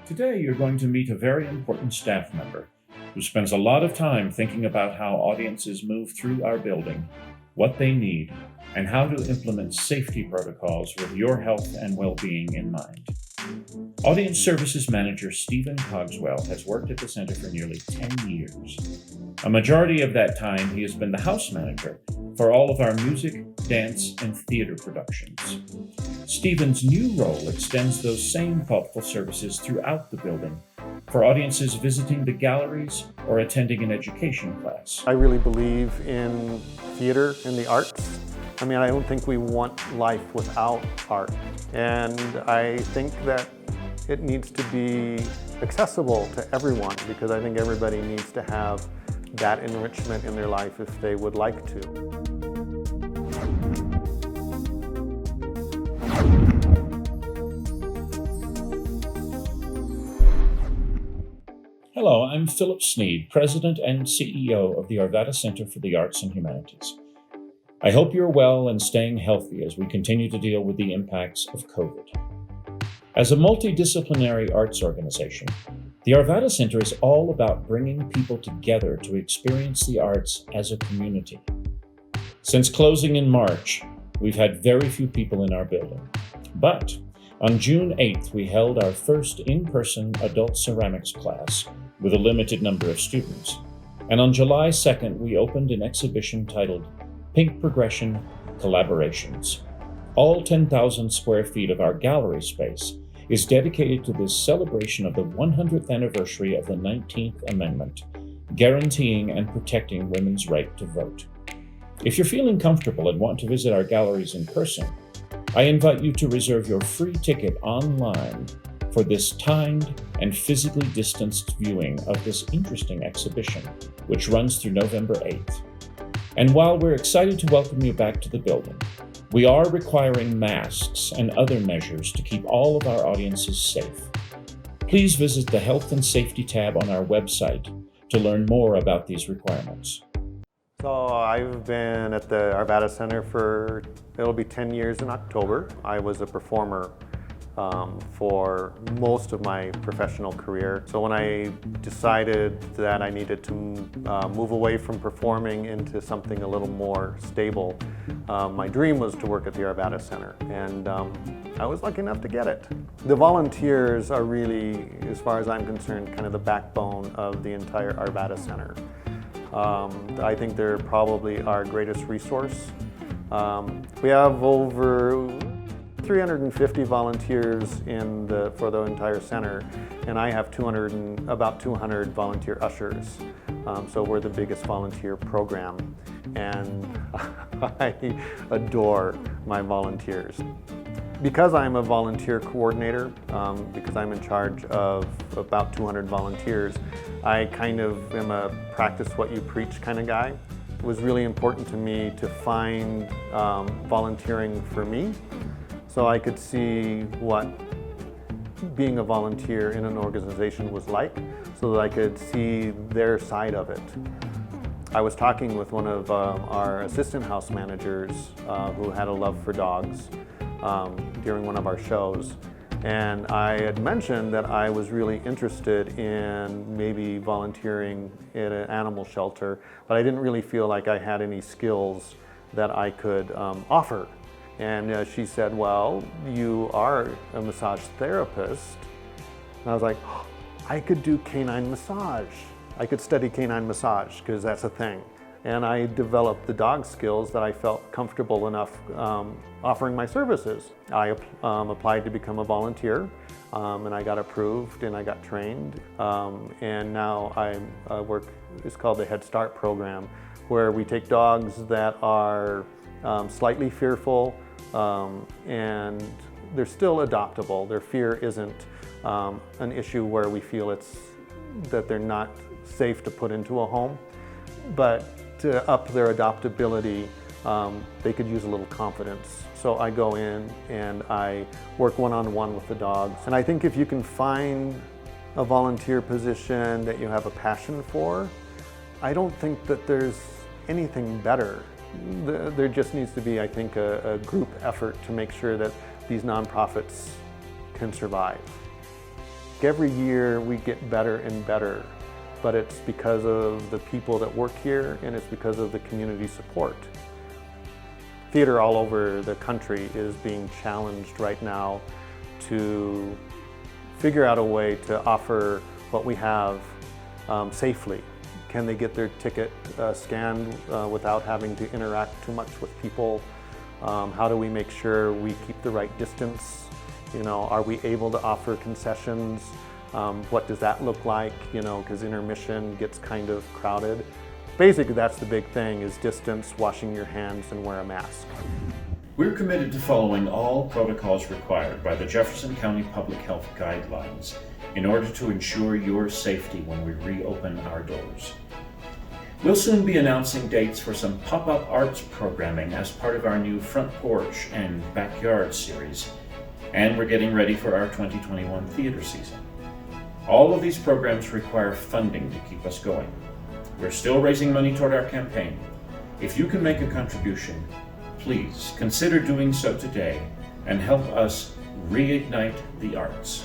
Today, you're going to meet a very important staff member who spends a lot of time thinking about how audiences move through our building, what they need, and how to implement safety protocols with your health and well-being in mind. Audience Services Manager Stephen Cogswell has worked at the center for nearly 10 years. A majority of that time, he has been the house manager for all of our music, dance, and theater productions. Stephen's new role extends those same thoughtful services throughout the building for audiences visiting the galleries or attending an education class. I really believe in theater and the arts. I don't think we want life without art. And I think that it needs to be accessible to everyone because I think everybody needs to have that enrichment in their life if they would like to. Hello, I'm Philip Sneed, President and CEO of the Arvada Center for the Arts and Humanities. I hope you're well and staying healthy as we continue to deal with the impacts of COVID. As a multidisciplinary arts organization, the Arvada Center is all about bringing people together to experience the arts as a community. Since closing in March, we've had very few people in our building. But on June 8th, we held our first in-person adult ceramics class with a limited number of students. And on July 2nd, we opened an exhibition titled Pink Progression Collaborations. All 10,000 square feet of our gallery space is dedicated to this celebration of the 100th anniversary of the 19th Amendment, guaranteeing and protecting women's right to vote. If you're feeling comfortable and want to visit our galleries in person, I invite you to reserve your free ticket online for this timed and physically distanced viewing of this interesting exhibition, which runs through November 8th. And while we're excited to welcome you back to the building, we are requiring masks and other measures to keep all of our audiences safe. Please visit the Health and Safety tab on our website to learn more about these requirements. So I've been at the Arvada Center it'll be 10 years in October. I was a performer for most of my professional career. So when I decided that I needed to move away from performing into something a little more stable, my dream was to work at the Arvada Center, and I was lucky enough to get it. The volunteers are really, as far as I'm concerned, kind of the backbone of the entire Arvada Center. I think they're probably our greatest resource. We have over 350 volunteers for the entire center, and I have about 200 volunteer ushers. So we're the biggest volunteer program, and I adore my volunteers. Because I'm a volunteer coordinator, because I'm in charge of about 200 volunteers, I kind of am a practice what you preach kind of guy. It was really important to me to find volunteering for me, so I could see what being a volunteer in an organization was like, so that I could see their side of it. I was talking with one of our assistant house managers who had a love for dogs during one of our shows, and I had mentioned that I was really interested in maybe volunteering at an animal shelter, but I didn't really feel like I had any skills that I could offer. And she said, well, you are a massage therapist. And I was like, oh, I could do canine massage. I could study canine massage because that's a thing. And I developed the dog skills that I felt comfortable enough offering my services. I applied to become a volunteer, and I got approved and I got trained. And now I work, it's called the Head Start program, where we take dogs that are slightly fearful, and they're still adoptable. Their fear isn't an issue where we feel that they're not safe to put into a home, but to up their adoptability, they could use a little confidence. So I go in and I work one-on-one with the dogs. And I think if you can find a volunteer position that you have a passion for, I don't think that there's anything better. There just needs to be, I think, a group effort to make sure that these nonprofits can survive. Every year we get better and better, but it's because of the people that work here and it's because of the community support. Theater all over the country is being challenged right now to figure out a way to offer what we have safely. Can they get their ticket scanned without having to interact too much with people? How do we make sure we keep the right distance? You know, are we able to offer concessions? What does that look like? You know, because intermission gets kind of crowded. Basically, that's the big thing, is distance, washing your hands, and wear a mask. We're committed to following all protocols required by the Jefferson County Public Health Guidelines in order to ensure your safety when we reopen our doors. We'll soon be announcing dates for some pop-up arts programming as part of our new Front Porch and Backyard series, and we're getting ready for our 2021 theater season. All of these programs require funding to keep us going. We're still raising money toward our campaign. If you can make a contribution, please consider doing so today and help us reignite the arts.